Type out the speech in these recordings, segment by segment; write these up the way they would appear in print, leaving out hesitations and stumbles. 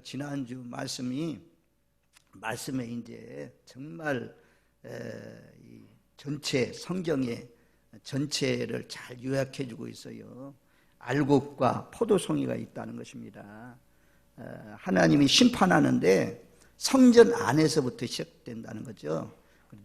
지난주 말씀에 이제 정말 이 전체 성경의 전체를 잘 요약해 주고 있어요. 알곡과 포도송이가 있다는 것입니다. 하나님이 심판하는데 성전 안에서부터 시작된다는 거죠.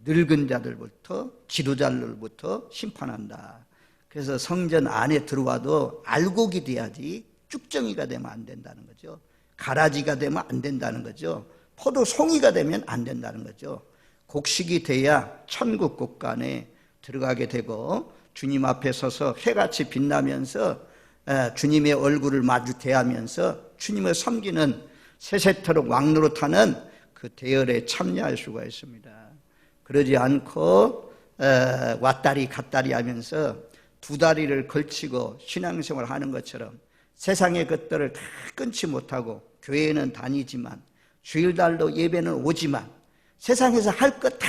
늙은 자들부터 지도자들부터 심판한다. 그래서 성전 안에 들어와도 알곡이 돼야지 쭉정이가 되면 안 된다는 거죠. 가라지가 되면 안 된다는 거죠. 포도송이가 되면 안 된다는 거죠. 곡식이 돼야 천국 곳간에 들어가게 되고 주님 앞에 서서 해같이 빛나면서 주님의 얼굴을 마주 대하면서 주님을 섬기는 세세토록 왕노릇하는 그 대열에 참여할 수가 있습니다. 그러지 않고 왔다리 갔다리 하면서 두 다리를 걸치고 신앙생활을 하는 것처럼 세상의 것들을 다 끊지 못하고 교회는 다니지만 주일날도 예배는 오지만 세상에서 할 것 다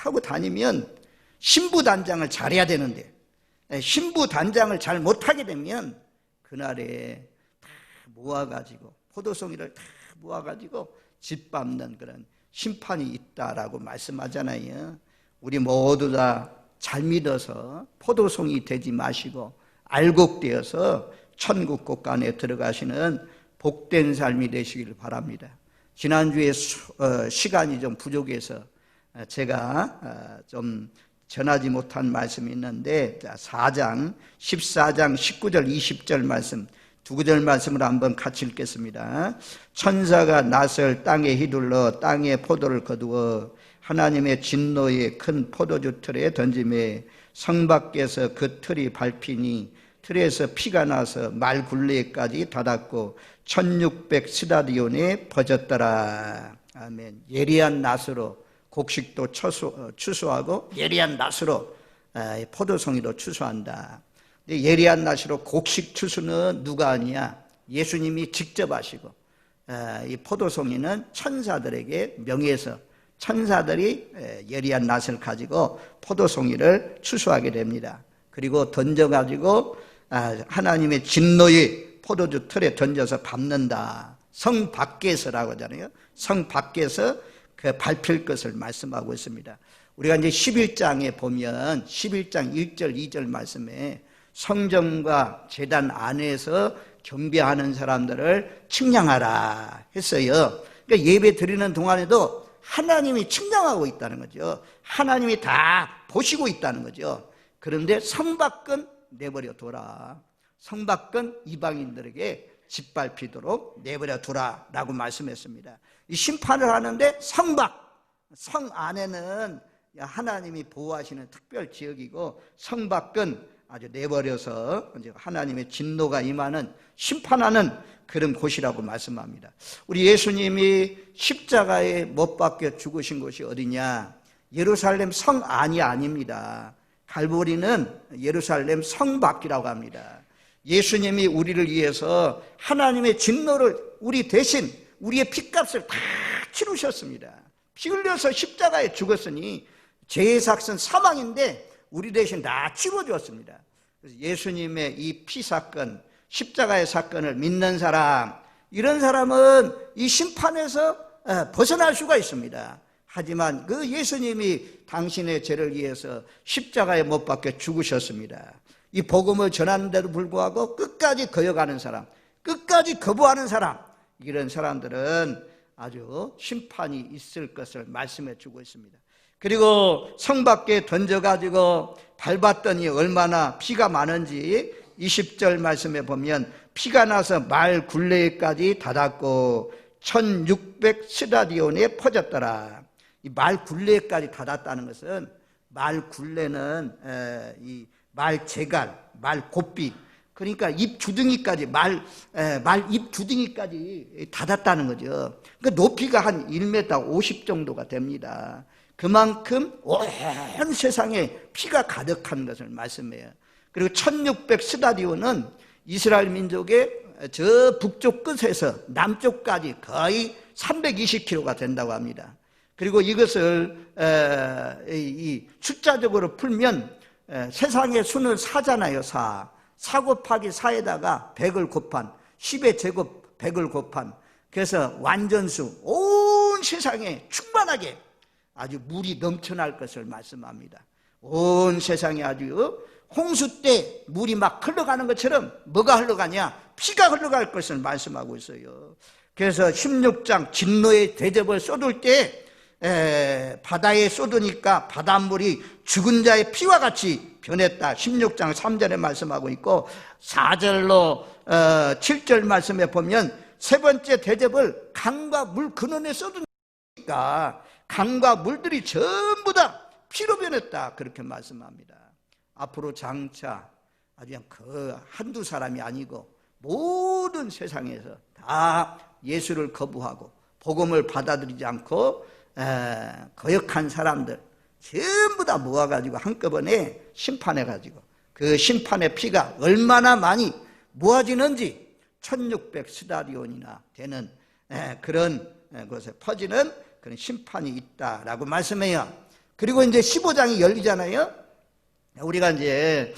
하고 다니면 신부단장을 잘해야 되는데 신부단장을 잘 못하게 되면 그날에 다 모아가지고 포도송이를 다 모아가지고 짓밟는 그런 심판이 있다라고 말씀하잖아요. 우리 모두 다 잘 믿어서 포도송이 되지 마시고 알곡되어서 천국 곳간에 들어가시는 복된 삶이 되시길 바랍니다. 지난주에 시간이 좀 부족해서 제가 좀 전하지 못한 말씀이 있는데 14장 19절 20절 말씀 두 구절 말씀을 한번 같이 읽겠습니다. 천사가 낫을 땅에 휘둘러 땅에 포도를 거두어 하나님의 진노의 큰 포도주 틀에 던지매 성 밖에서 그 틀이 밟히니 틀에서 피가 나서 말 굴레까지 닿았고 1600 스타디온에 퍼졌더라. 아멘. 예리한 낫으로 곡식도 추수하고 예리한 낫으로 포도송이도 추수한다. 예리한 낫으로 곡식 추수는 누가 하냐? 예수님이 직접 하시고 이 포도송이는 천사들에게 명해서 천사들이 예리한 낫을 가지고 포도송이를 추수하게 됩니다. 그리고 던져가지고 하나님의 진노의 포도주 틀에 던져서 밟는다. 성 밖에서라고 하잖아요. 성 밖에서 그 밟힐 것을 말씀하고 있습니다. 우리가 이제 11장에 보면 11장 1절 2절 말씀에 성전과 제단 안에서 경배하는 사람들을 측량하라 했어요. 그러니까 예배 드리는 동안에도 하나님이 측량하고 있다는 거죠. 하나님이 다 보시고 있다는 거죠. 그런데 성 밖은 내버려 둬라. 성 밖은 이방인들에게 짓밟히도록 내버려 두라 라고 말씀했습니다. 이 심판을 하는데 성 안에는 하나님이 보호하시는 특별 지역이고 성 밖은 아주 내버려서 하나님의 진노가 임하는 심판하는 그런 곳이라고 말씀합니다. 우리 예수님이 십자가에 못 박혀 죽으신 곳이 어디냐? 예루살렘 성 안이 아닙니다. 갈보리는 예루살렘 성 밖이라고 합니다. 예수님이 우리를 위해서 하나님의 진노를 우리 대신 우리의 핏값을 다 치르셨습니다. 피 흘려서 십자가에 죽었으니 죄의 삭은 사망인데 우리 대신 다 치러주었습니다. 그래서 예수님의 이 피 사건, 십자가의 사건을 믿는 사람, 이런 사람은 이 심판에서 벗어날 수가 있습니다. 하지만 그 예수님이 당신의 죄를 위해서 십자가에 못 박혀 죽으셨습니다. 이 복음을 전하는데도 불구하고 끝까지 거역하는 사람, 끝까지 거부하는 사람, 이런 사람들은 아주 심판이 있을 것을 말씀해 주고 있습니다. 그리고 성 밖에 던져가지고 밟았더니 얼마나 피가 많은지 20절 말씀에 보면 피가 나서 말 굴레까지 닿았고 1600 스타디온에 퍼졌더라. 이 말 굴레까지 닿았다는 것은 말 굴레는 이 말 재갈, 말 곱비, 그러니까 입 주둥이까지 말 입 주둥이까지 닿았다는 거죠. 그 높이가 한 1m 50 정도가 됩니다. 그만큼 온 세상에 피가 가득한 것을 말씀해요. 그리고 1600 스타디온은 이스라엘 민족의 저 북쪽 끝에서 남쪽까지 거의 320km가 된다고 합니다. 그리고 이것을 이 숫자적으로 풀면 세상의 수는 4잖아요. 4 곱하기 4에다가 100을 곱한 10의 제곱 100을 곱한 그래서 완전수, 온 세상에 충만하게 아주 물이 넘쳐날 것을 말씀합니다. 온 세상에 아주 홍수 때 물이 막 흘러가는 것처럼 뭐가 흘러가냐? 피가 흘러갈 것을 말씀하고 있어요. 그래서 16장 진노의 대접을 쏟을 때 바다에 쏟으니까 바닷물이 죽은 자의 피와 같이 변했다. 16장 3절에 말씀하고 있고 4절로 7절 말씀에 보면 세 번째 대접을 강과 물 근원에 쏟으니까 강과 물들이 전부 다 피로 변했다. 그렇게 말씀합니다. 앞으로 장차 아주 그냥 그 한두 사람이 아니고 모든 세상에서 다 예수를 거부하고 복음을 받아들이지 않고 거역한 사람들 전부 다 모아가지고 한꺼번에 심판해가지고 그 심판의 피가 얼마나 많이 모아지는지 1600스다리온이나 되는 그런 곳에 퍼지는 그런 심판이 있다라고 말씀해요. 그리고 이제 15장이 열리잖아요. 우리가 이제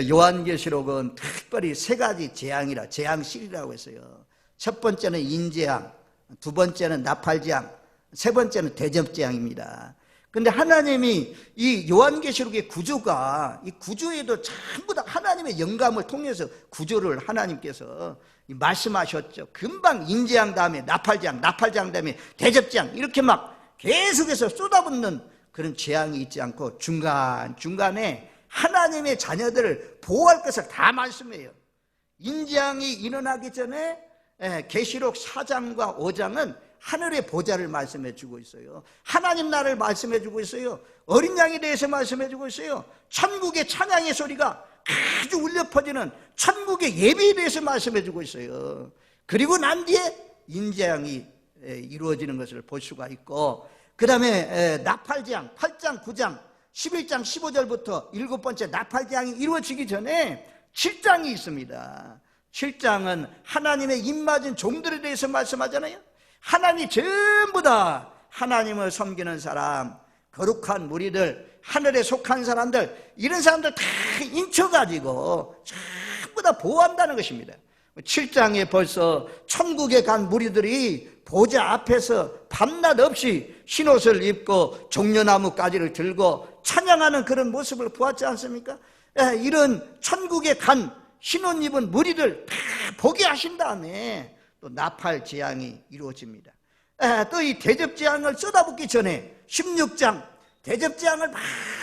요한계시록은 특별히 세 가지 재앙이라 재앙실이라고 했어요. 첫 번째는 인재앙, 두 번째는 나팔재앙, 세 번째는 대접재앙입니다. 근데 하나님이 이 요한계시록의 구조가 이 구조에도 전부 다 하나님의 영감을 통해서 구조를 하나님께서 말씀하셨죠. 금방 인재앙 다음에 나팔재앙, 나팔재앙 다음에 대접재앙 이렇게 막 계속해서 쏟아붓는 그런 재앙이 있지 않고 중간중간에 하나님의 자녀들을 보호할 것을 다 말씀해요. 인재앙이 일어나기 전에 계시록 4장과 5장은 하늘의 보좌를 말씀해 주고 있어요. 하나님 나라를 말씀해 주고 있어요. 어린 양에 대해서 말씀해 주고 있어요. 천국의 찬양의 소리가 아주 울려 퍼지는 천국의 예배에 대해서 말씀해 주고 있어요. 그리고 난 뒤에 인재앙이 이루어지는 것을 볼 수가 있고 그 다음에 나팔재앙 8장 9장 11장 15절부터 일곱 번째 나팔재앙이 이루어지기 전에 7장이 있습니다. 7장은 하나님의 입맞은 종들에 대해서 말씀하잖아요. 하나님이 전부 다 하나님을 섬기는 사람, 거룩한 무리들, 하늘에 속한 사람들, 이런 사람들 다 인쳐가지고 전부 다 보호한다는 것입니다. 7장에 벌써 천국에 간 무리들이 보좌 앞에서 밤낮 없이 흰옷을 입고 종려나무 가지를 들고 찬양하는 그런 모습을 보았지 않습니까? 이런 천국에 간 흰옷 입은 무리들 다 보게 하신 다음에 또 나팔 재앙이 이루어집니다. 또 이 대접 재앙을 쏟아붓기 전에 16장 대접 재앙을 막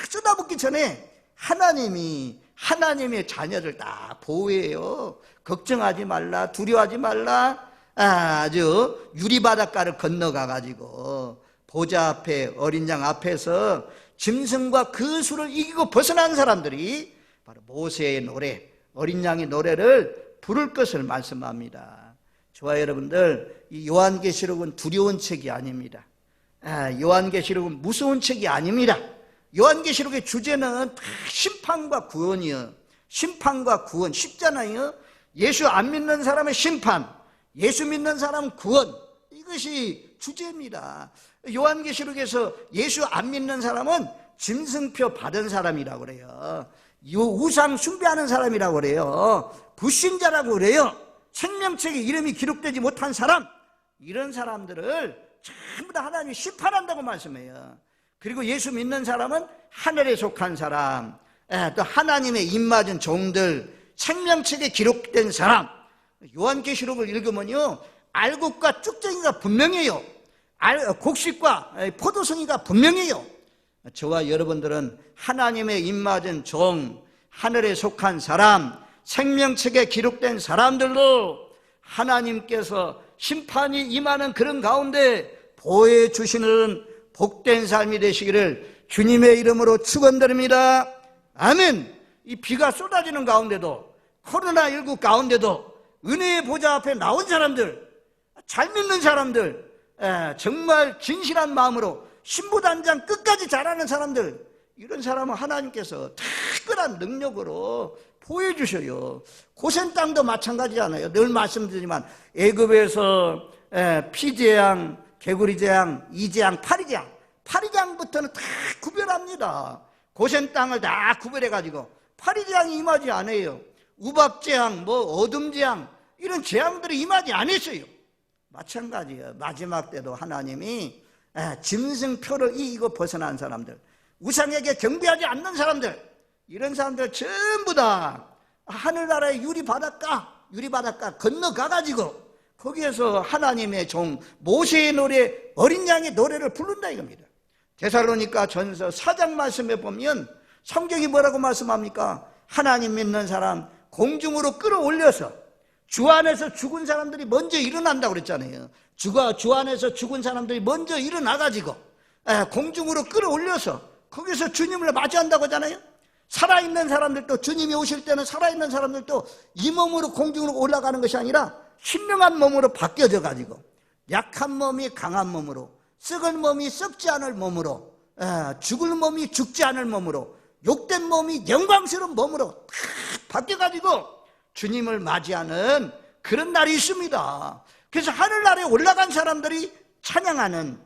쏟아붓기 전에 하나님이 하나님의 자녀를 다 보호해요. 걱정하지 말라, 두려워하지 말라. 아주 유리바닷가를 건너가 가지고 보좌 앞에 어린 양 앞에서 짐승과 그 수를 이기고 벗어난 사람들이 바로 모세의 노래, 어린 양의 노래를 부를 것을 말씀합니다. 좋아요, 여러분들. 이 요한계시록은 두려운 책이 아닙니다. 요한계시록은 무서운 책이 아닙니다. 요한계시록의 주제는 다 심판과 구원이요. 심판과 구원 쉽잖아요. 예수 안 믿는 사람의 심판, 예수 믿는 사람은 구원, 이것이 주제입니다. 요한계시록에서 예수 안 믿는 사람은 짐승표 받은 사람이라고 그래요. 우상 숭배하는 사람이라고 그래요. 불신자라고 그래요. 생명책에 이름이 기록되지 못한 사람, 이런 사람들을 전부 다 하나님이 심판한다고 말씀해요. 그리고 예수 믿는 사람은 하늘에 속한 사람, 또 하나님의 입맞은 종들, 생명책에 기록된 사람. 요한계시록을 읽으면요, 알곡과 쭉정이가 분명해요. 곡식과 포도송이가 분명해요. 저와 여러분들은 하나님의 입맞은 종, 하늘에 속한 사람, 생명책에 기록된 사람들로 하나님께서 심판이 임하는 그런 가운데 보호해 주시는 복된 삶이 되시기를 주님의 이름으로 축원드립니다. 아멘. 이 비가 쏟아지는 가운데도, 코로나19 가운데도 은혜의 보좌 앞에 나온 사람들, 잘 믿는 사람들, 정말 진실한 마음으로 신부단장 끝까지 잘하는 사람들, 이런 사람은 하나님께서 특별한 능력으로 보호해 주셔요. 고센 땅도 마찬가지잖아요. 늘 말씀드리지만 애굽에서 피재앙, 개구리재앙, 이재앙, 파리재앙, 파리재앙부터는 다 구별합니다. 고센 땅을 다 구별해가지고 파리재앙이 임하지 않아요. 우박재앙, 어둠재앙, 이런 재앙들이 임하지 않았어요. 마찬가지예요. 마지막 때도 하나님이 짐승표를 이기고 벗어난 사람들, 우상에게 경배하지 않는 사람들, 이런 사람들 전부 다 하늘나라의 유리바닷가 건너가가지고 거기에서 하나님의 종 모세의 노래, 어린 양의 노래를 부른다 이겁니다. 데살로니가 전서 4장 말씀에 보면 성경이 뭐라고 말씀합니까? 하나님 믿는 사람 공중으로 끌어올려서 주 안에서 죽은 사람들이 먼저 일어난다고 그랬잖아요. 주 안에서 죽은 사람들이 먼저 일어나가지고 공중으로 끌어올려서 거기서 주님을 맞이한다고 하잖아요. 살아있는 사람들도 주님이 오실 때는 살아있는 사람들도 이 몸으로 공중으로 올라가는 것이 아니라 신령한 몸으로 바뀌어져 가지고 약한 몸이 강한 몸으로, 썩은 몸이 썩지 않을 몸으로, 죽을 몸이 죽지 않을 몸으로, 욕된 몸이 영광스러운 몸으로 바뀌어가지고 주님을 맞이하는 그런 날이 있습니다. 그래서 하늘나라에 올라간 사람들이 찬양하는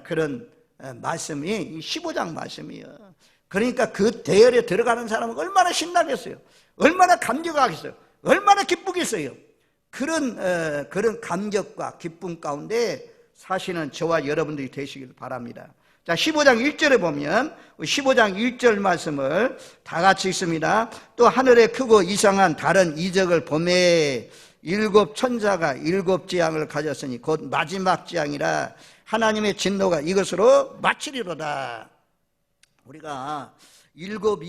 그런 말씀이 15장 말씀이에요. 그러니까 그 대열에 들어가는 사람은 얼마나 신나겠어요. 얼마나 감격하겠어요. 얼마나 기쁘겠어요. 그런 감격과 기쁨 가운데 사시는 저와 여러분들이 되시길 바랍니다. 자, 15장 1절에 보면 15장 1절 말씀을 다 같이 읽습니다. 또 하늘에 크고 이상한 다른 이적을 보매 일곱 천사가 일곱 재앙을 가졌으니 곧 마지막 재앙이라 하나님의 진노가 이것으로 마치리로다. 우리가 일곱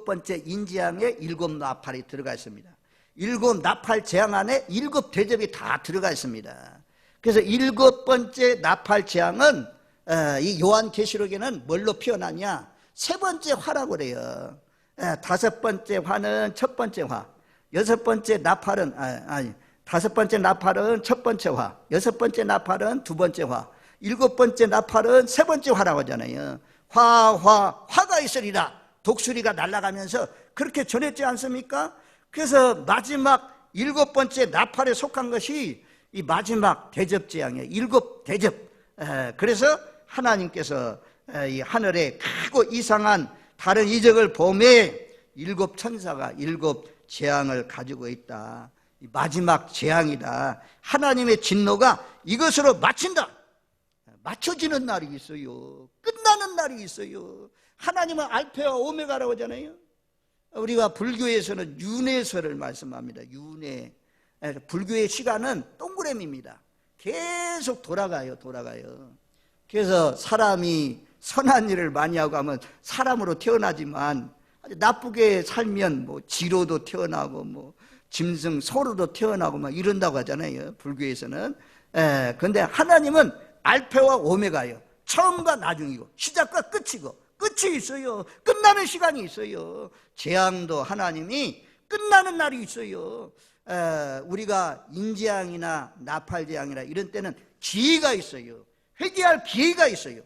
번째 인재앙에 일곱 나팔이 들어가 있습니다. 일곱 나팔 재앙 안에 일곱 대접이 다 들어가 있습니다. 그래서 일곱 번째 나팔 재앙은 이 요한계시록에는 뭘로 표현하냐? 세 번째 화라고 그래요. 다섯 번째 화는 첫 번째 화, 여섯 번째 나팔은 다섯 번째 나팔은 첫 번째 화, 여섯 번째 나팔은 두 번째 화, 일곱 번째 나팔은 세 번째 화라고 하잖아요. 화가 있으리라. 독수리가 날아가면서 그렇게 전했지 않습니까? 그래서 마지막 일곱 번째 나팔에 속한 것이 이 마지막 대접 재앙이에요. 일곱 대접. 그래서 하나님께서 이 하늘에 크고 이상한 다른 이적을 보매 일곱 천사가 일곱 재앙을 가지고 있다. 이 마지막 재앙이다. 하나님의 진노가 이것으로 마친다. 맞춰지는 날이 있어요. 끝나는 날이 있어요. 하나님은 알파와 오메가라고 하잖아요. 우리가 불교에서는 윤회설을 말씀합니다. 윤회. 불교의 시간은 동그라미입니다. 계속 돌아가요. 그래서 사람이 선한 일을 많이 하고 하면 사람으로 태어나지만 나쁘게 살면 뭐 지로도 태어나고 뭐 짐승 소로도 태어나고 막 이런다고 하잖아요. 불교에서는. 그런데 하나님은 알파와 오메가예요. 처음과 나중이고 시작과 끝이고 끝이 있어요. 끝나는 시간이 있어요. 재앙도 하나님이 끝나는 날이 있어요. 우리가 인재앙이나 나팔재앙이나 이런 때는 기회가 있어요. 회개할 기회가 있어요.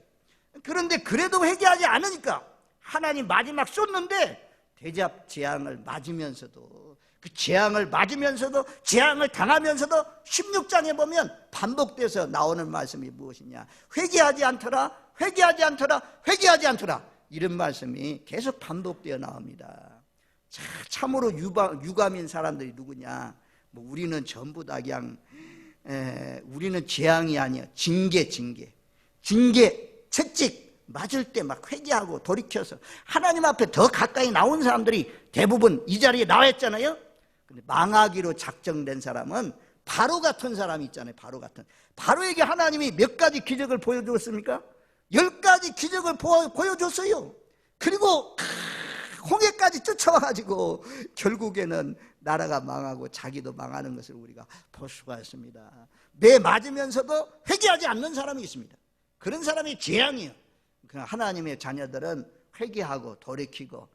그런데 그래도 회개하지 않으니까 하나님 마지막 쏟는데 대접 재앙을 맞으면서도 그 재앙을 맞으면서도 재앙을 당하면서도 16장에 보면 반복돼서 나오는 말씀이 무엇이냐? 회개하지 않더라, 회개하지 않더라, 회개하지 않더라. 이런 말씀이 계속 반복되어 나옵니다. 참으로 유감인 사람들이 누구냐? 뭐 우리는 전부 다 그냥 우리는 재앙이 아니야. 징계, 채찍 맞을 때 막 회개하고 돌이켜서 하나님 앞에 더 가까이 나온 사람들이 대부분 이 자리에 나와 있잖아요. 근데 망하기로 작정된 사람은 바로 같은 사람이 있잖아요. 바로에게 하나님이 몇 가지 기적을 보여주었습니까? 10가지 기적을 보여줬어요. 그리고 홍해까지 쫓아와가지고 결국에는 나라가 망하고 자기도 망하는 것을 우리가 볼 수가 있습니다. 매 맞으면서도 회개하지 않는 사람이 있습니다. 그런 사람이 재앙이에요. 하나님의 자녀들은 회개하고 돌이키고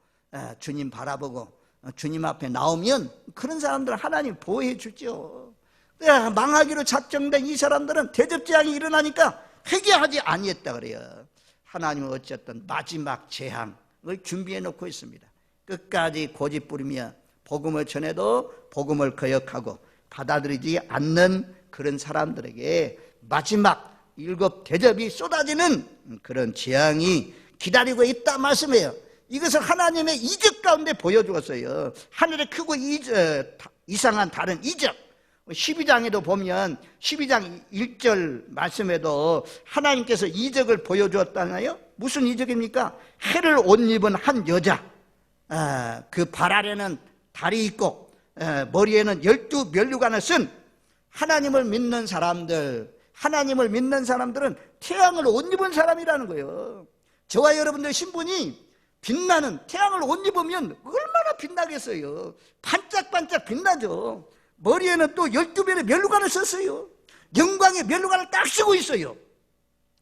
주님 바라보고 주님 앞에 나오면 그런 사람들은 하나님 보호해 주죠. 망하기로 작정된 이 사람들은 대접재앙이 일어나니까 회개하지 아니했다 그래요. 하나님은 어쨌든 마지막 재앙을 준비해 놓고 있습니다. 끝까지 고집부리며 복음을 전해도 복음을 거역하고 받아들이지 않는 그런 사람들에게 마지막 일곱 대접이 쏟아지는 그런 재앙이 기다리고 있다 말씀이에요. 이것을 하나님의 이적 가운데 보여주었어요. 하늘에 크고 이상한 다른 이적. 12장에도 보면 12장 1절 말씀에도 하나님께서 이적을 보여주었잖아요. 무슨 이적입니까? 해를 옷 입은 한 여자, 그 발 아래는 달이 있고 머리에는 12면류관을 쓴 하나님을 믿는 사람들, 하나님을 믿는 사람들은 태양을 옷 입은 사람이라는 거예요. 저와 여러분들 신분이 빛나는, 태양을 옷 입으면 얼마나 빛나겠어요. 반짝반짝 빛나죠. 머리에는 또 12변의 면류관을 썼어요. 영광의 면류관을 딱 쓰고 있어요.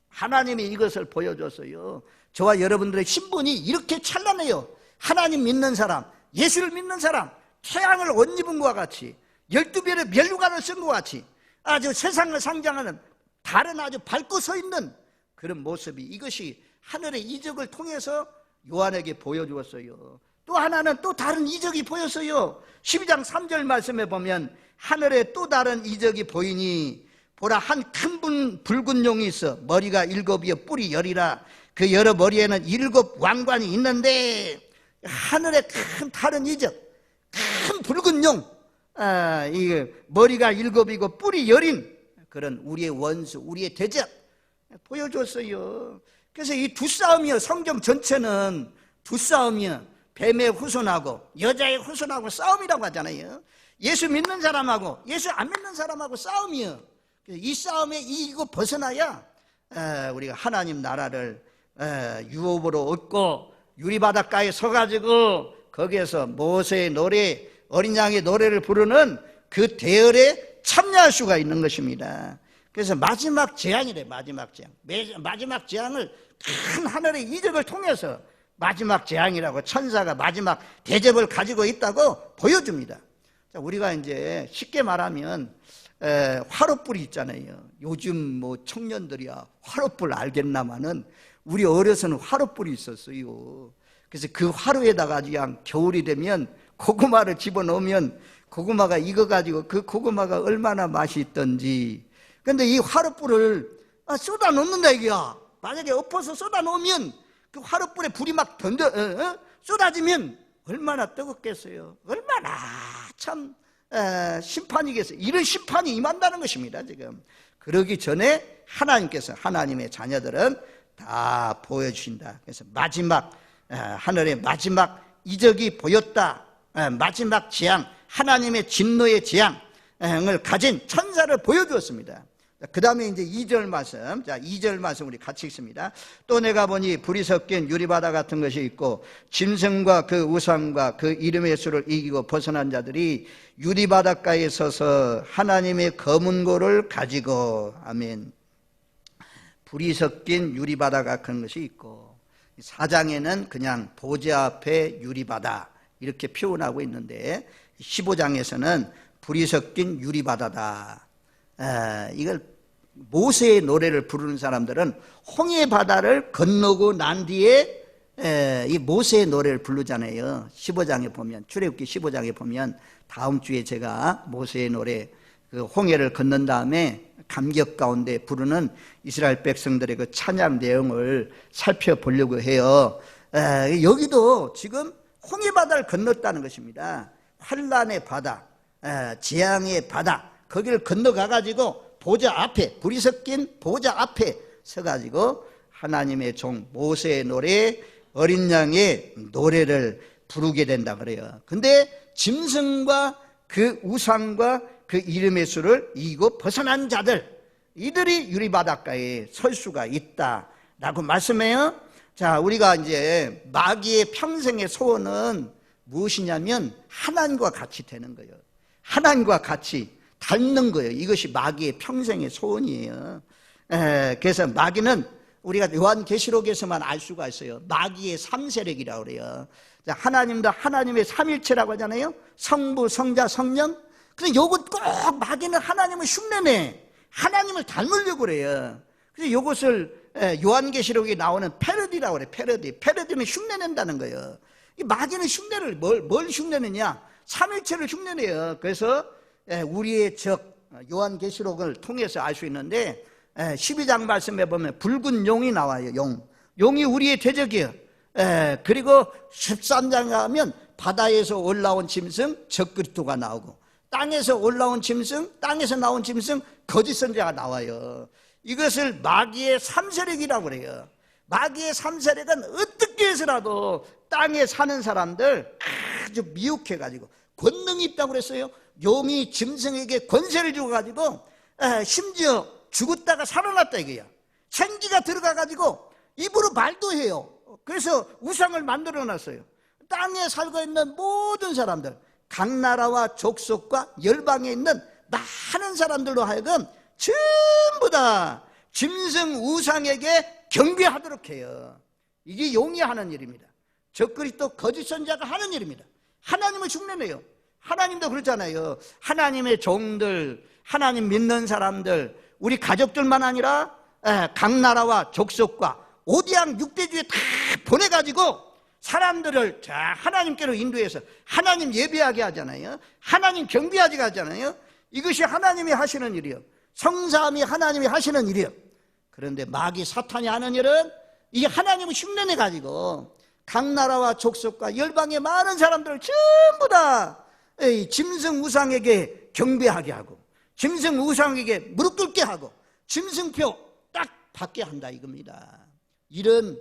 하나님이 이것을 보여줬어요. 저와 여러분들의 신분이 이렇게 찬란해요. 하나님 믿는 사람, 예수를 믿는 사람, 태양을 옷 입은 것과 같이 12변의 면류관을 쓴 것과 같이 아주 세상을 상징하는 달은 아주 밝고 서 있는 그런 모습이, 이것이 하늘의 이적을 통해서 요한에게 보여주었어요. 또 하나는 또 다른 이적이 보였어요. 12장 3절 말씀에 보면 하늘에 또 다른 이적이 보이니 보라, 한 큰 붉은 용이 있어 머리가 7이요 뿔이 10이라. 그 여러 머리에는 7 왕관이 있는데, 하늘에 큰 다른 이적, 큰 붉은 용, 이 머리가 7이고 뿔이 10인 그런 우리의 원수, 우리의 대적 보여줬어요. 그래서 이 두 싸움이요, 성경 전체는 두 싸움이요, 뱀의 후손하고 여자의 후손하고 싸움이라고 하잖아요. 예수 믿는 사람하고 예수 안 믿는 사람하고 싸움이요. 이 싸움에 이기고 벗어나야 우리가 하나님 나라를 유업으로 얻고 유리바닷가에 서가지고 거기에서 모세의 노래, 어린 양의 노래를 부르는 그 대열에 참여할 수가 있는 것입니다. 그래서 마지막 재앙이래. 마지막 재앙, 마지막 재앙을 큰 하늘의 이적을 통해서 마지막 재앙이라고, 천사가 마지막 대접을 가지고 있다고 보여줍니다. 자, 우리가 이제 쉽게 말하면 화롯불이 있잖아요. 요즘 뭐 청년들이야 화롯불 알겠나마는 우리 어려서는 화롯불이 있었어요. 그래서 그 화로에다가 그냥 겨울이 되면 고구마를 집어넣으면 고구마가 익어가지고 그 고구마가 얼마나 맛이 있던지. 근데 이 화롯불을 쏟아 놓는다 이거야. 만약에 엎어서 쏟아 놓으면 그 화롯불에 불이 막 쏟아지면 얼마나 뜨겁겠어요. 얼마나 참 심판이겠어요. 이런 심판이 임한다는 것입니다. 지금 그러기 전에 하나님께서, 하나님의 자녀들은 다 보여주신다. 그래서 마지막 하늘의 마지막 이적이 보였다. 마지막 재앙, 하나님의 진노의 재앙을 가진 천사를 보여주었습니다. 그 다음에 이제 2절 말씀, 자 2절 말씀 우리 같이 읽습니다. 또 내가 보니 불이 섞인 유리바다 같은 것이 있고 짐승과 그 우상과 그 이름의 수를 이기고 벗어난 자들이 유리바닷가에 서서 하나님의 검은 고를 가지고, 아멘. 불이 섞인 유리바다 같은 것이 있고, 4장에는 그냥 보좌 앞에 유리바다 이렇게 표현하고 있는데 15장에서는 불이 섞인 유리바다다. 이걸 모세의 노래를 부르는 사람들은 홍해 바다를 건너고 난 뒤에 이 모세의 노래를 부르잖아요. 15장에 보면, 출애굽기 15장에 보면 다음 주에 제가 모세의 노래, 그 홍해를 건넌 다음에 감격 가운데 부르는 이스라엘 백성들의 그 찬양 내용을 살펴보려고 해요. 여기도 지금 홍해 바다를 건넜다는 것입니다. 환란의 바다, 재앙의 바다, 거기를 건너가가지고 보좌 앞에, 불이 섞인 보좌 앞에 서가지고 하나님의 종 모세의 노래, 어린 양의 노래를 부르게 된다 그래요. 근데 짐승과 그 우상과 그 이름의 수를 이기고 벗어난 자들, 이들이 유리바닷가에 설 수가 있다라고 말씀해요. 자, 우리가 이제 마귀의 평생의 소원은 무엇이냐면 하나님과 같이 되는 거예요. 하나님과 같이 닮는 거예요. 이것이 마귀의 평생의 소원이에요. 그래서 마귀는 우리가 요한계시록에서만 알 수가 있어요. 마귀의 3세력이라고 그래요. 하나님도 하나님의 삼일체라고 하잖아요. 성부, 성자, 성령. 근데 요것 꼭 마귀는 하나님을 흉내내, 하나님을 닮으려고 그래요. 그래서 요것을 요한계시록에 나오는 패러디라고 그래요. 패러디는 흉내낸다는 거예요. 이 마귀는 흉내를 뭘 흉내내냐? 삼일체를 흉내내요. 그래서 우리의 적 요한계시록을 통해서 알 수 있는데 12장 말씀에 보면 붉은 용이 나와요. 용이 우리의 대적이에요. 그리고 13장 가면 바다에서 올라온 짐승 적그리스도가 나오고, 땅에서 올라온 짐승, 땅에서 나온 짐승, 거짓 선지자가 나와요. 이것을 마귀의 삼세력이라고 그래요. 마귀의 삼세력은 어떻게 해서라도 땅에 사는 사람들 아주 미혹해가지고 권능이 있다고 그랬어요. 용이 짐승에게 권세를 주어가지고 심지어 죽었다가 살아났다 이거야. 생기가 들어가가지고 입으로 말도 해요. 그래서 우상을 만들어놨어요. 땅에 살고 있는 모든 사람들, 각 나라와 족속과 열방에 있는 많은 사람들로 하여금 전부 다 짐승 우상에게 경배하도록 해요. 이게 용이 하는 일입니다. 적그리스도 거짓 선지자가 하는 일입니다. 하나님을 흉내내요. 하나님도 그렇잖아요. 하나님의 종들, 하나님 믿는 사람들, 우리 가족들만 아니라 각 나라와 족속과 오디양 육대주에 다 보내가지고 사람들을 자 하나님께로 인도해서 하나님 예배하게 하잖아요. 하나님 경배하게 하잖아요. 이것이 하나님이 하시는 일이요. 성삼위 하나님이 하시는 일이요. 그런데 마귀 사탄이 하는 일은 이 하나님을 흉내내가지고 각 나라와 족속과 열방의 많은 사람들을 전부 다 짐승 우상에게 경배하게 하고 짐승 우상에게 무릎 꿇게 하고 짐승표 딱 받게 한다 이겁니다. 이런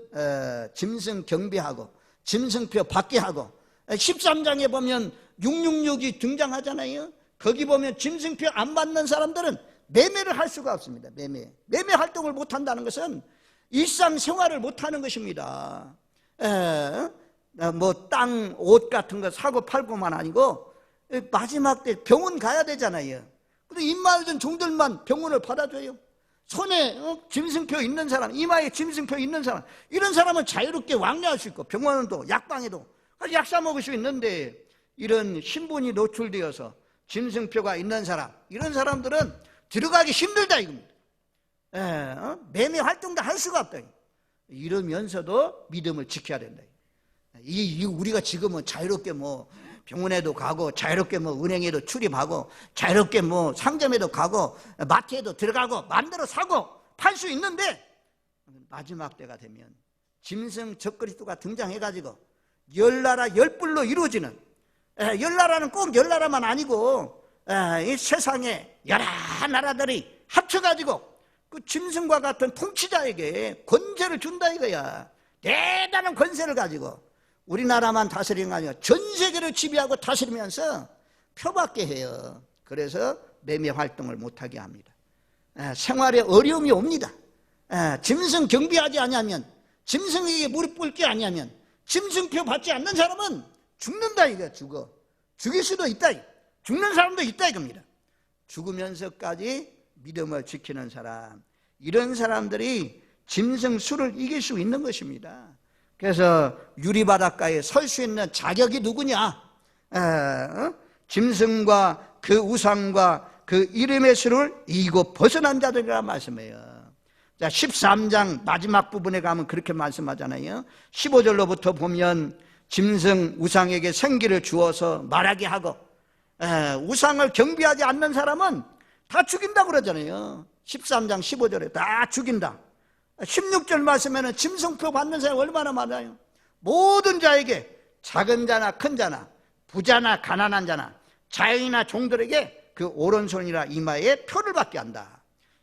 짐승 경배하고 짐승표 받게 하고 13장에 보면 666이 등장하잖아요. 거기 보면 짐승표 안 받는 사람들은 매매를 할 수가 없습니다. 매매 활동을 못한다는 것은 일상생활을 못하는 것입니다. 뭐 땅, 옷 같은 거 사고 팔고만 아니고 마지막 때 병원 가야 되잖아요. 근데 입맞은 종들만 병원을 받아줘요. 손에 짐승표 있는 사람, 이마에 짐승표 있는 사람, 이런 사람은 자유롭게 왕래할 수 있고 병원도 약방에도 약 사 먹을 수 있는데 이런 신분이 노출되어서 짐승표가 있는 사람, 이런 사람들은 들어가기 힘들다 이겁니다. 매매 활동도 할 수가 없다. 이러면서도 믿음을 지켜야 된다. 우리가 지금은 자유롭게 뭐 병원에도 가고 자유롭게 뭐 은행에도 출입하고 자유롭게 뭐 상점에도 가고 마트에도 들어가고 마음대로 사고 팔 수 있는데 마지막 때가 되면 짐승 적그리스도가 등장해가지고 열나라 열불로 이루어지는 열나라는 꼭 열나라만 아니고 이 세상에 여러 나라들이 합쳐가지고 그 짐승과 같은 통치자에게 권세를 준다 이거야. 대단한 권세를 가지고 우리나라만 다스리는 게 아니라 전 세계를 지배하고 다스리면서 표받게 해요. 그래서 매매 활동을 못하게 합니다. 생활에 어려움이 옵니다. 짐승 경비하지 아니하면, 짐승에게 무릎 꿇지 아니하면, 짐승표 받지 않는 사람은 죽는다 이거야. 죽일 수도 있다. 죽는 사람도 있다 이겁니다. 죽으면서까지 믿음을 지키는 사람, 이런 사람들이 짐승 수를 이길 수 있는 것입니다. 그래서 유리바닷가에 설 수 있는 자격이 누구냐? 짐승과 그 우상과 그 이름의 수를 이기고 벗어난 자들이라 말씀해요. 자, 13장 마지막 부분에 가면 그렇게 말씀하잖아요. 15절로부터 보면 짐승 우상에게 생기를 주어서 말하게 하고 우상을 경배하지 않는 사람은 다 죽인다고 그러잖아요. 13장 15절에 다 죽인다. 16절 말씀에는 짐승표 받는 사람이 얼마나 많아요. 모든 자에게 작은 자나 큰 자나 부자나 가난한 자나 자유인이나 종들에게 그 오른손이나 이마에 표를 받게 한다.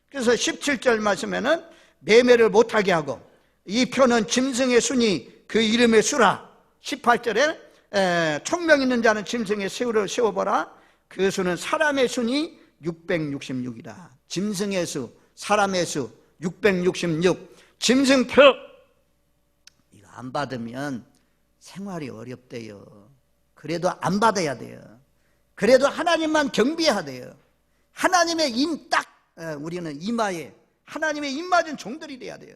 그래서 17절 말씀에는 매매를 못하게 하고 이 표는 짐승의 순이 그 이름의 수라. 18절에 총명 있는 자는 짐승의 수를 세워보라. 그 수는 사람의 순이 666이다. 짐승의 수, 사람의 수 666. 짐승표 이거 안 받으면 생활이 어렵대요. 그래도 안 받아야 돼요. 그래도 하나님만 경배해야 돼요. 하나님의 우리는 이마에 하나님의 입맞은 종들이 돼야 돼요.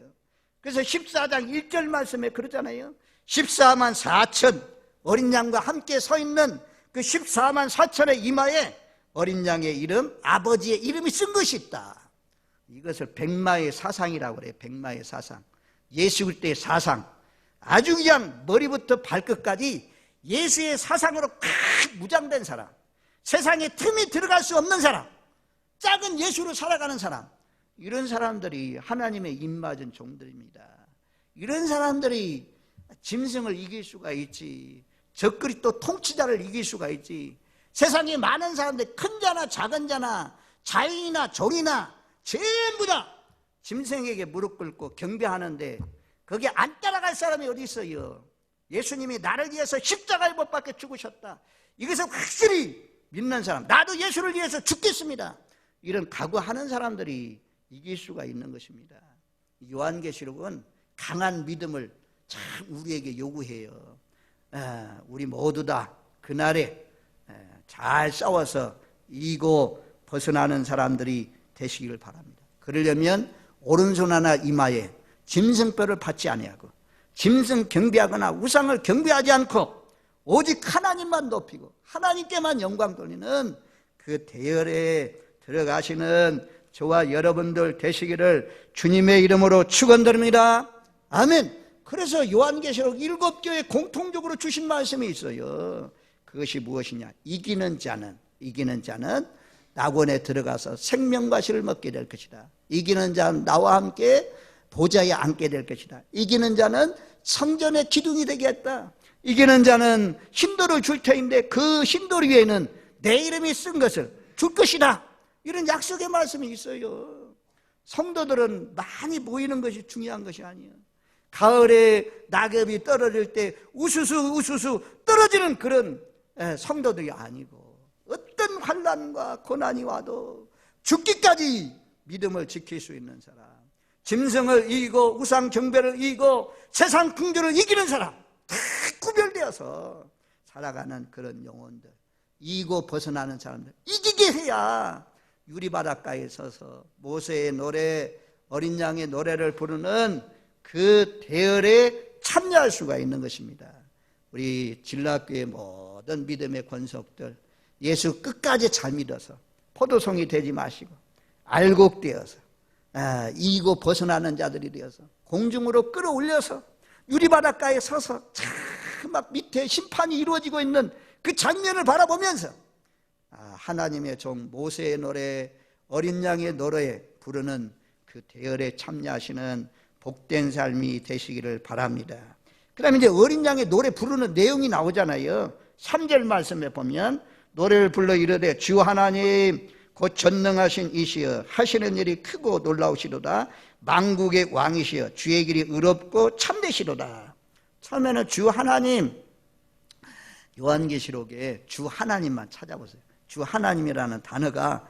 그래서 14장 1절 말씀에 그러잖아요. 14만 4천 어린 양과 함께 서 있는 그 14만 4천의 이마에 어린 양의 이름, 아버지의 이름이 쓴 것이 있다. 이것을 백마의 사상이라고 그래요. 백마의 사상. 예수 그리스도의 사상. 아주 그냥 머리부터 발끝까지 예수의 사상으로 꽉 무장된 사람. 세상에 틈이 들어갈 수 없는 사람. 작은 예수로 살아가는 사람. 이런 사람들이 하나님의 입맞은 종들입니다. 이런 사람들이 짐승을 이길 수가 있지. 적그리스도 통치자를 이길 수가 있지. 세상에 많은 사람들, 큰 자나 작은 자나 자인이나 종이나 전부 다 짐승에게 무릎 꿇고 경배하는데 거기에 안 따라갈 사람이 어디 있어요? 예수님이 나를 위해서 십자가에 못 박혀 죽으셨다, 이것을 확실히 믿는 사람, 나도 예수를 위해서 죽겠습니다, 이런 각오하는 사람들이 이길 수가 있는 것입니다. 요한계시록은 강한 믿음을 참 우리에게 요구해요. 우리 모두 다 그날에 잘 싸워서 이기고 벗어나는 사람들이 되시기를 바랍니다. 그러려면 오른손 하나 이마에 짐승뼈를 받지 아니하고 짐승 경배하거나 우상을 경배하지 않고 오직 하나님만 높이고 하나님께만 영광 돌리는 그 대열에 들어가시는 저와 여러분들 되시기를 주님의 이름으로 축원드립니다. 아멘. 그래서 요한계시록 7교회 공통적으로 주신 말씀이 있어요. 그것이 무엇이냐? 이기는 자는 낙원에 들어가서 생명과 실을 먹게 될 것이다. 이기는 자는 나와 함께 보좌에 앉게 될 것이다. 이기는 자는 성전의 기둥이 되겠다. 이기는 자는 신도를 줄 터인데 그 신도 위에는 내 이름이 쓴 것을 줄 것이다. 이런 약속의 말씀이 있어요. 성도들은 많이 모이는 것이 중요한 것이 아니에요. 가을에 낙엽이 떨어질 때 우수수 떨어지는 그런 성도들이 아니고, 어떤 환난과 고난이 와도 죽기까지 믿음을 지킬 수 있는 사람, 짐승을 이기고 우상 경배를 이기고 세상 풍조를 이기는 사람, 다 구별되어서 살아가는 그런 영혼들, 이기고 벗어나는 사람들, 이기게 해야 유리바닷가에 서서 모세의 노래, 어린 양의 노래를 부르는 그 대열에 참여할 수가 있는 것입니다. 우리 진락교회 모든 믿음의 권속들, 예수 끝까지 잘 믿어서 포도송이 되지 마시고 알곡되어서 이기고 벗어나는 자들이 되어서 공중으로 끌어올려서 유리바닷가에 서서 막 밑에 심판이 이루어지고 있는 그 장면을 바라보면서 하나님의 종 모세의 노래, 어린 양의 노래에 부르는 그 대열에 참여하시는 복된 삶이 되시기를 바랍니다. 그 다음에 이제 어린 양의 노래 부르는 내용이 나오잖아요. 3절 말씀에 보면 노래를 불러 이르되 주 하나님 곧 전능하신 이시여 하시는 일이 크고 놀라우시도다. 만국의 왕이시여 주의 길이 의롭고 참되시도다. 처음에는 주 하나님, 요한계시록에 주 하나님만 찾아보세요. 주 하나님이라는 단어가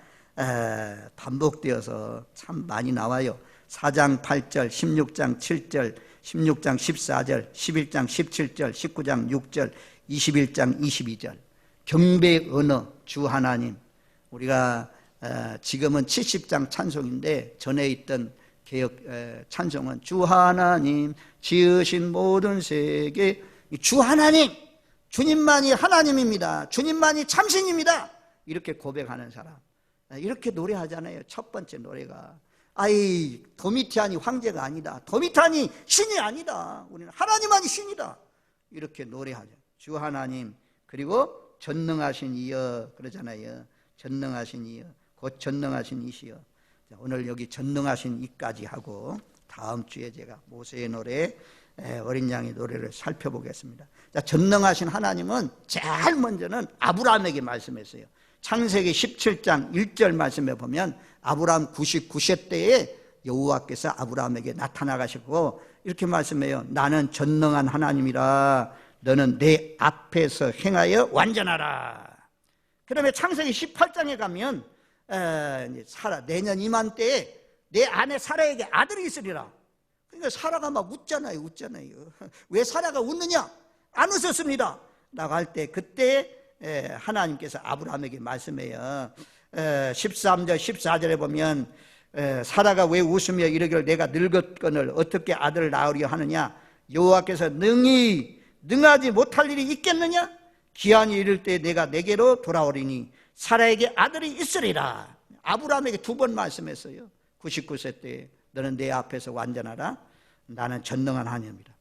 반복되어서 참 많이 나와요. 4장 8절, 16장 7절, 16장 14절, 11장 17절, 19장 6절, 21장 22절. 경배의 언어, 주 하나님. 우리가 지금은 70장 찬송인데 전에 있던 개혁 찬송은 주 하나님 지으신 모든 세계, 주 하나님, 주님만이 하나님입니다, 주님만이 참신입니다, 이렇게 고백하는 사람, 이렇게 노래하잖아요. 첫 번째 노래가 도미티안이 황제가 아니다, 도미티안이 신이 아니다, 우리는 하나님만이 신이다, 이렇게 노래하죠. 주 하나님, 그리고 전능하신 이여 그러잖아요. 전능하신 이여, 곧 전능하신 이시여. 오늘 여기 전능하신 이까지 하고 다음 주에 제가 모세의 노래, 어린 양의 노래를 살펴보겠습니다. 자, 전능하신 하나님은 제일 먼저는 아브라함에게 말씀했어요. 창세기 17장 1절 말씀에 보면 아브라함 99세 때에 여호와께서 아브라함에게 나타나가시고 이렇게 말씀해요. 나는 전능한 하나님이라 너는 내 앞에서 행하여 완전하라. 그 다음에 창세기 18장에 가면 사라, 내년 이맘때에 내 아내 사라에게 아들이 있으리라. 그러니까 사라가 막 웃잖아요. 왜 사라가 웃느냐? 안 웃었습니다. 나갈 때 그때 하나님께서 아브라함에게 말씀해요. 13절 14절에 보면 사라가 왜 웃으며 이르기를 내가 늙었거늘 어떻게 아들을 낳으려 하느냐? 여호와께서 능하지 못할 일이 있겠느냐? 기한이 이를 때 내가 내게로 돌아오리니 사라에게 아들이 있으리라. 아브라함에게 2번 말씀했어요. 99세 때 너는 내 앞에서 완전하라. 나는 전능한 하나님이다.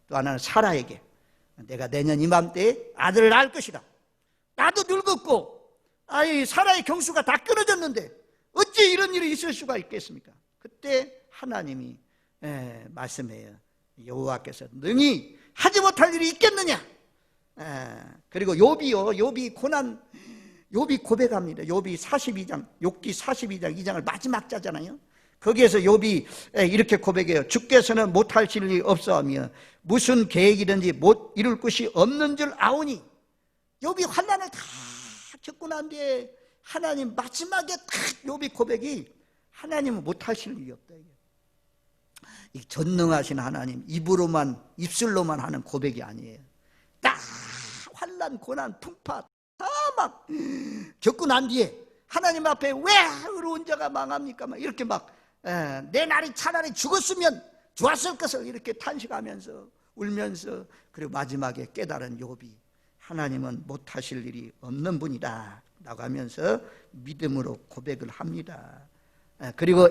또 하나는 사라에게 내가 내년 이맘때에 아들을 낳을 것이다. 나도 늙었고 사라의 경수가 다 끊어졌는데 어찌 이런 일이 있을 수가 있겠습니까? 그때 하나님이 말씀해요. 여호와께서 능히 하지 못할 일이 있겠느냐? 그리고 욥이 고난, 욥이 고백합니다. 욥이 42장, 욥기 42장 2장을 마지막 자잖아요. 거기에서 욥이 이렇게 고백해요. 주께서는 못하실 일이 없어하며 무슨 계획이든지 못 이룰 것이 없는 줄 아오니. 욥이 환난을 다 겪고 난 뒤에 하나님 마지막에 딱 욥이 고백이 하나님은 못하실 일이 없다. 이 전능하신 하나님, 입술로만 하는 고백이 아니에요. 딱 환난, 고난, 풍파 다 막 겪고 난 뒤에 하나님 앞에 왜 의로운 자가 망합니까? 막 이렇게 막 내 날이 차라리 죽었으면 좋았을 것을 이렇게 탄식하면서 울면서, 그리고 마지막에 깨달은 욥이 하나님은 못하실 일이 없는 분이다 라고 하면서 믿음으로 고백을 합니다. 그리고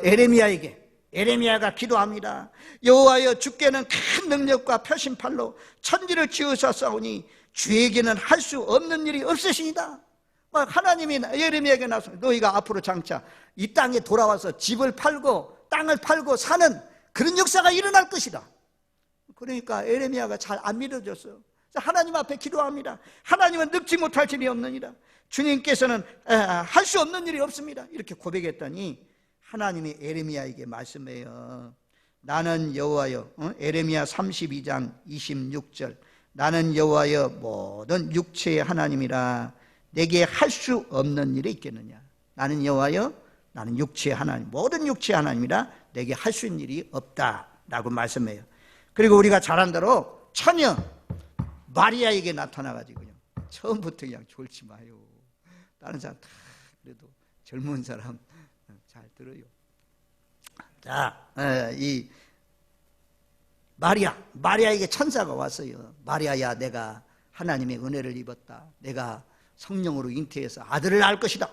에레미야가 기도합니다. 여호와여, 주께는 큰 능력과 표심팔로 천지를 지으사 싸우니 주에게는 할 수 없는 일이 없으시니다. 하나님이 에레미야에게 나서 너희가 앞으로 장차 이 땅에 돌아와서 집을 팔고 땅을 팔고 사는 그런 역사가 일어날 것이다. 그러니까 에레미야가 잘 안 믿어졌어요. 하나님 앞에 기도합니다. 하나님은 늙지 못할 일이 없느니라. 주님께서는 할 수 없는 일이 없습니다. 이렇게 고백했더니 하나님이 에레미야에게 말씀해요. 나는 여호와여, 에레미야 32장 26절, 나는 여호와여 모든 육체의 하나님이라 내게 할 수 없는 일이 있겠느냐. 나는 여호와여, 나는 육체의 하나님, 모든 육체의 하나님이라 내게 할 수 있는 일이 없다라고 말씀해요. 그리고 우리가 잘 아는 대로 처녀 마리아에게 나타나가지고요, 처음부터 그냥 졸지 마요. 다른 사람 다 그래도 젊은 사람 잘 들어요. 자, 이 마리아에게 천사가 왔어요. 마리아야, 내가 하나님의 은혜를 입었다. 내가 성령으로 잉태해서 아들을 낳을 것이다.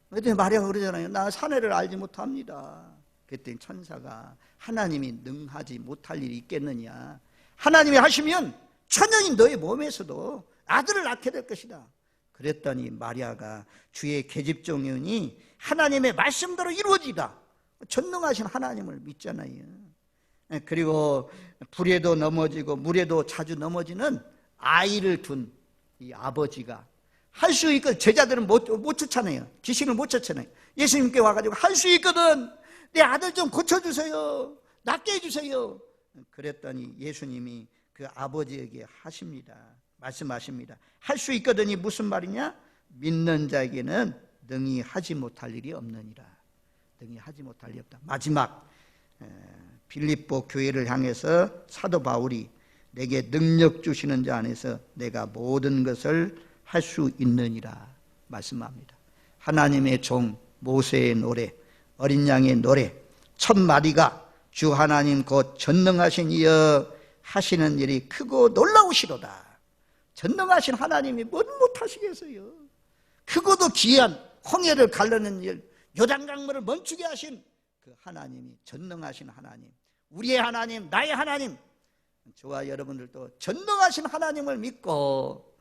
그랬더니 마리아가 그러잖아요. 나 사내를 알지 못합니다. 그랬더니 천사가 하나님이 능하지 못할 일이 있겠느냐. 하나님이 하시면 천연인 너의 몸에서도 아들을 낳게 될 것이다. 그랬더니 마리아가 주의 계집종이니 하나님의 말씀대로 이루어지다. 전능하신 하나님을 믿잖아요. 그리고 불에도 넘어지고 물에도 자주 넘어지는 아이를 둔 이 아버지가 할 수 있거든. 제자들은 못 쫓아내요. 귀신을 못 쫓아내요. 예수님께 와가지고 할 수 있거든. 내 아들 좀 고쳐주세요. 낫게 해주세요. 그랬더니 예수님이 그 아버지에게 말씀하십니다. 할 수 있거든이 무슨 말이냐? 믿는 자에게는 능히 하지 못할 일이 없느니라. 능히 하지 못할 일이 없다. 마지막 빌립보 교회를 향해서 사도 바울이 내게 능력 주시는 자 안에서 내가 모든 것을 할 수 있느니라 말씀합니다. 하나님의 종 모세의 노래, 어린 양의 노래 첫 마디가 주 하나님 곧 전능하신 이여 하시는 일이 크고 놀라우시로다. 전능하신 하나님이 뭘 못하시겠어요. 크고도 귀한 홍해를 가르는 일, 요단강물을 멈추게 하신 그 하나님이 전능하신 하나님, 우리의 하나님, 나의 하나님, 저와 여러분들도 전능하신 하나님을 믿고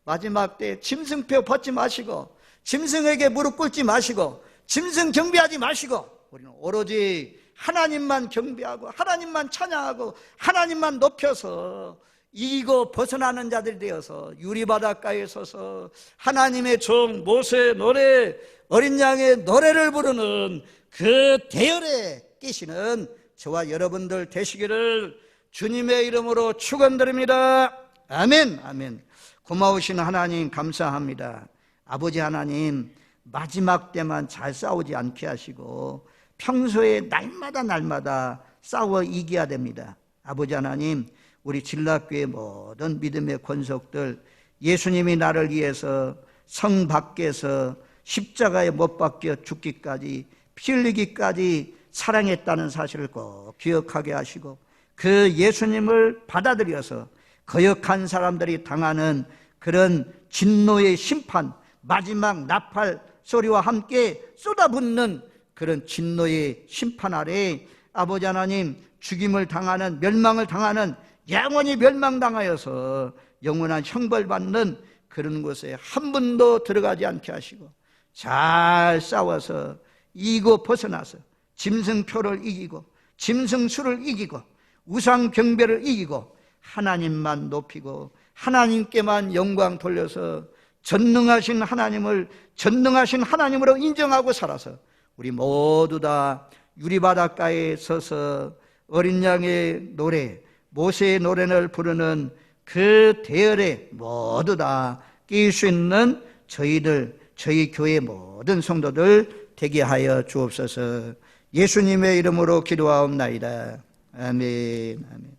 마지막 때 짐승표 벗지 마시고 짐승에게 무릎 꿇지 마시고 짐승 경배하지 마시고 우리는 오로지 하나님만 경배하고 하나님만 찬양하고 하나님만 높여서 이기고 벗어나는 자들이 되어서 유리바닷가에 서서 하나님의 종 모세의 노래, 어린 양의 노래를 부르는 그 대열에 끼시는 저와 여러분들 되시기를 주님의 이름으로 축원드립니다. 아멘. 아멘. 고마우신 하나님 감사합니다. 아버지 하나님, 마지막 때만 잘 싸우지 않게 하시고 평소에 날마다 싸워 이겨야 됩니다. 아버지 하나님, 우리 진락교회 모든 믿음의 권속들, 예수님이 나를 위해서 성 밖에서 십자가에 못 박혀 죽기까지, 피 흘리기까지 사랑했다는 사실을 꼭 기억하게 하시고 그 예수님을 받아들여서 거역한 사람들이 당하는 그런 진노의 심판, 마지막 나팔 소리와 함께 쏟아붓는 그런 진노의 심판 아래 아버지 하나님, 죽임을 당하는, 멸망을 당하는, 영원히 멸망당하여서 영원한 형벌받는 그런 곳에 한 번도 들어가지 않게 하시고 잘 싸워서 이기고 벗어나서 짐승표를 이기고 짐승수를 이기고 우상 경배를 이기고 하나님만 높이고 하나님께만 영광 돌려서 전능하신 하나님을 전능하신 하나님으로 인정하고 살아서 우리 모두 다 유리바닷가에 서서 어린 양의 노래, 모세의 노래를 부르는 그 대열에 모두 다 끼일 수 있는 저희 교회 모든 성도들 되게 하여 주옵소서. 예수님의 이름으로 기도하옵나이다. 아멘. 아멘.